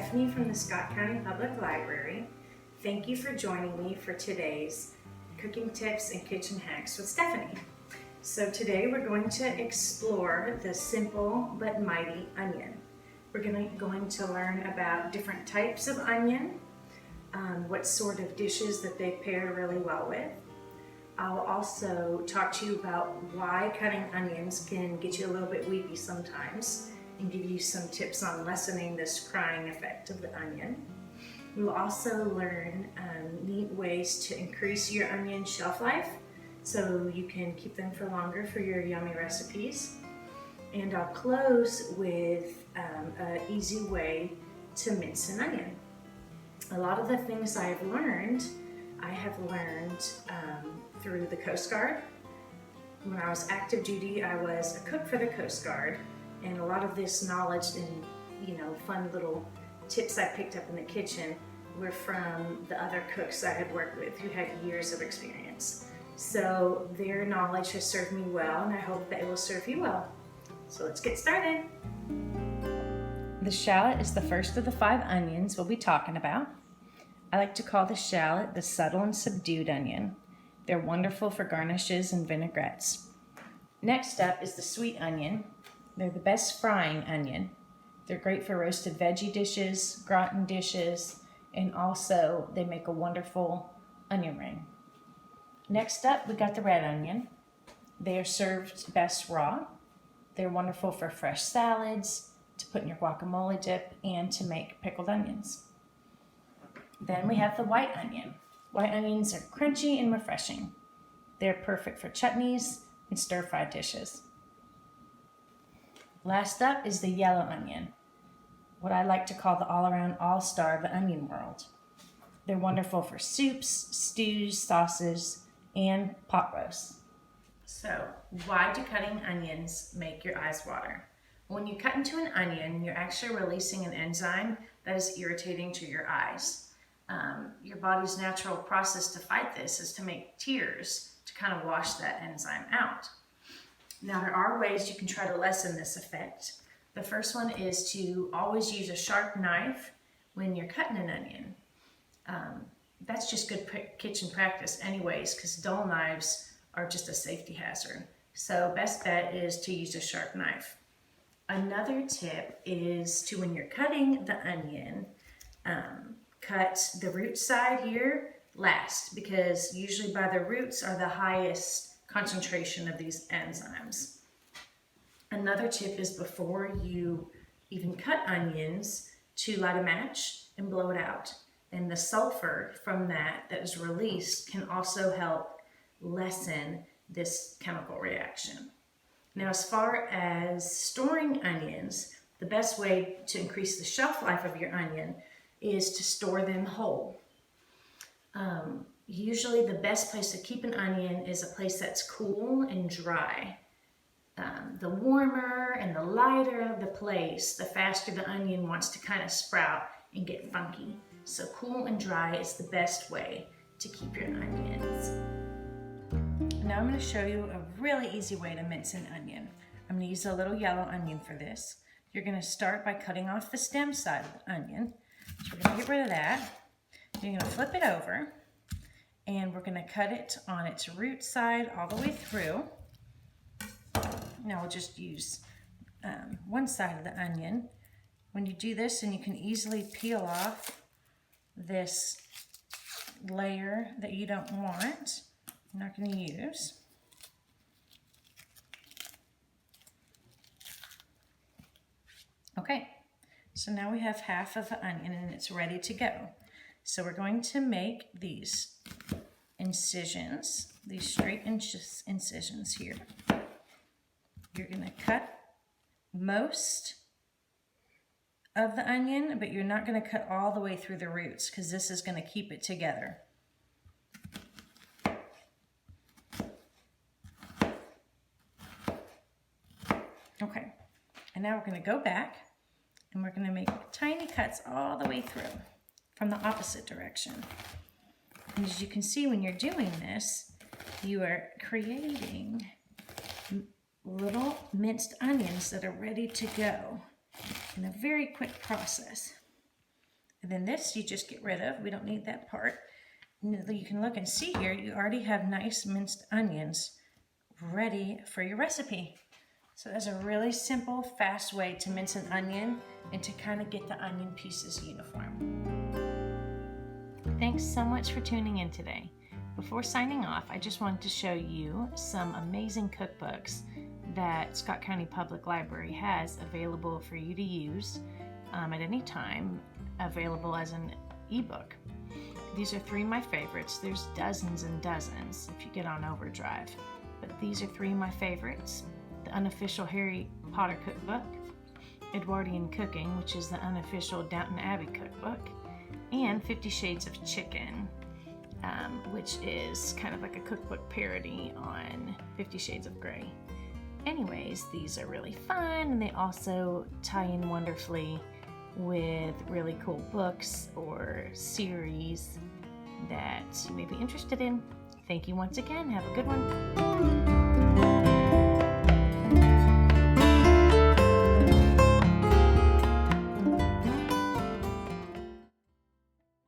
Stephanie from the Scott County Public Library. Thank you for joining me for today's Cooking Tips and Kitchen Hacks with Stephanie. So today we're going to explore the simple but mighty onion. We're going to learn about different types of onion, what sort of dishes that they pair really well with. I'll also talk to you about why cutting onions can get you a little bit weepy sometimes and give you some tips on lessening this crying effect of the onion. We'll also learn neat ways to increase your onion shelf life so you can keep them for longer for your yummy recipes. And I'll close with an easy way to mince an onion. A lot of the things I have learned through the Coast Guard. When I was active duty, I was a cook for the Coast Guard, and a lot of this knowledge and fun little tips I picked up in the kitchen were from the other cooks I had worked with who had years of experience. So their knowledge has served me well, and I hope that it will serve you well. So let's get started. The shallot is the first of the 5 onions we'll be talking about. I like to call the shallot the subtle and subdued onion. They're wonderful for garnishes and vinaigrettes. Next up is the sweet onion. They're the best frying onion. They're great for roasted veggie dishes, gratin dishes, and also they make a wonderful onion ring. Next up, we got the red onion. They are served best raw. They're wonderful for fresh salads, to put in your guacamole dip, and to make pickled onions. Then we have the white onion. White onions are crunchy and refreshing. They're perfect for chutneys and stir-fried dishes. Last up is the yellow onion, what I like to call the all-around all-star of the onion world. They're wonderful for soups, stews, sauces, and pot roasts. So, why do cutting onions make your eyes water? When you cut into an onion, you're actually releasing an enzyme that is irritating to your eyes. Your body's natural process to fight this is to make tears to kind of wash that enzyme out. Now, there are ways you can try to lessen this effect. The first one is to always use a sharp knife when you're cutting an onion. That's just good kitchen practice anyways, because dull knives are just a safety hazard. So best bet is to use a sharp knife. Another tip is to, when you're cutting the onion, cut the root side here last, because usually by the roots are the highest concentration of these enzymes. Another tip is, before you even cut onions, to light a match and blow it out. And the sulfur from that is released can also help lessen this chemical reaction. Now, as far as storing onions, the best way to increase the shelf life of your onion is to store them whole. Usually the best place to keep an onion is a place that's cool and dry. The warmer and the lighter the place, the faster the onion wants to kind of sprout and get funky. So cool and dry is the best way to keep your onions. Now I'm going to show you a really easy way to mince an onion. I'm going to use a little yellow onion for this. You're going to start by cutting off the stem side of the onion. So we're going to get rid of that. You're going to flip it over, and we're going to cut it on its root side all the way through. Now we'll just use one side of the onion. When you do this, and you can easily peel off this layer that you don't want, you're not going to use. Okay, so now we have half of the onion and it's ready to go. So we're going to make these incisions, these straight incisions here. You're going to cut most of the onion, but you're not going to cut all the way through the roots, because this is going to keep it together. Okay, and now we're going to go back and we're going to make tiny cuts all the way through from the opposite direction. And as you can see, when you're doing this, you are creating little minced onions that are ready to go in a very quick process. And then this you just get rid of. We don't need that part. And you can look and see here, you already have nice minced onions ready for your recipe. So that's a really simple, fast way to mince an onion and to kind of get the onion pieces uniform. Thanks so much for tuning in today. Before signing off, I just wanted to show you some amazing cookbooks that Scott County Public Library has available for you to use at any time, available as an ebook. These are 3 of my favorites. There's dozens and dozens if you get on Overdrive, but these are 3 of my favorites. The unofficial Harry Potter cookbook, Edwardian Cooking, which is the unofficial Downton Abbey cookbook, and 50 Shades of Chicken, which is kind of like a cookbook parody on 50 Shades of Grey. Anyways, these are really fun, and they also tie in wonderfully with really cool books or series that you may be interested in. Thank you once again. Have a good one.